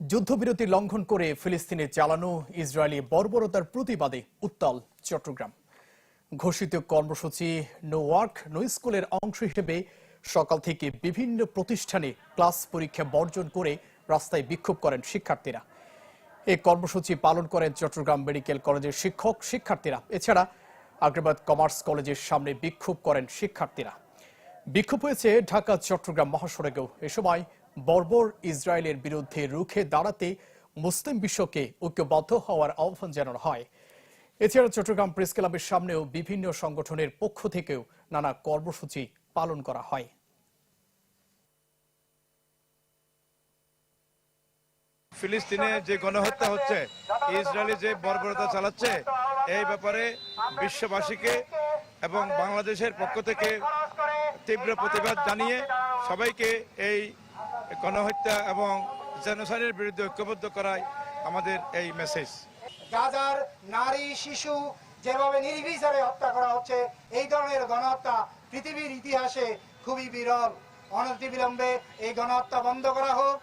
যুদ্ধবিরতি লঙ্ঘন করে ফিলিস্তিনে চালানো ইসরায়েলি বর্বরতার প্রতিবাদে উত্তাল চট্টগ্রাম। ঘোষিত কর্মসূচি নো ওয়ার্ক নো স্কুলের অংশ হিসেবে সকাল থেকে বিভিন্ন প্রতিষ্ঠানে ক্লাস পরীক্ষা বর্জন করে রাস্তায় বিক্ষোভ করেন শিক্ষার্থীরা। এই কর্মসূচি পালন করেন চট্টগ্রাম মেডিকেল কলেজের শিক্ষক শিক্ষার্থীরা। এছাড়া আগ্রাবাদ কমার্স কলেজের সামনে বিক্ষোভ করেন শিক্ষার্থীরা। বিক্ষোভ হয়েছে ঢাকা চট্টগ্রাম মহাসড়কেও। এ সময় বর্বর ইসরায়েলের বিরুদ্ধে রুখে দাঁড়াতে মুসলিম বিশ্বকে ঐক্যবদ্ধ হওয়ার আহ্বান জানানো হয়। এছাড়া চট্টগ্রাম প্রেস ক্লাবের সামনেও বিভিন্ন সংগঠনের পক্ষ থেকেও নানা কর্মসূচি পালন করা হয়। ফিলিস্তিনে যে গণহত্যা হচ্ছে, ইসরায়েলি যে বর্বরতা চালাচ্ছে, এই ব্যাপারে বিশ্ববাসীকে এবং বাংলাদেশের পক্ষ থেকে তীব্র প্রতিবাদ জানিয়ে সবাইকে এই গণহত্যা এবং জেনোসাইডের বিরুদ্ধে ঐক্যবদ্ধ করাই আমাদের এই মেসেজ। গাজার নারী শিশু যেভাবে নির্বিচারে হত্যা করা হচ্ছে, এই ধরনের গণহত্যা পৃথিবীর ইতিহাসে খুবই বিরল। অনতিবিলম্বে এই গণহত্যা বন্ধ করা হোক।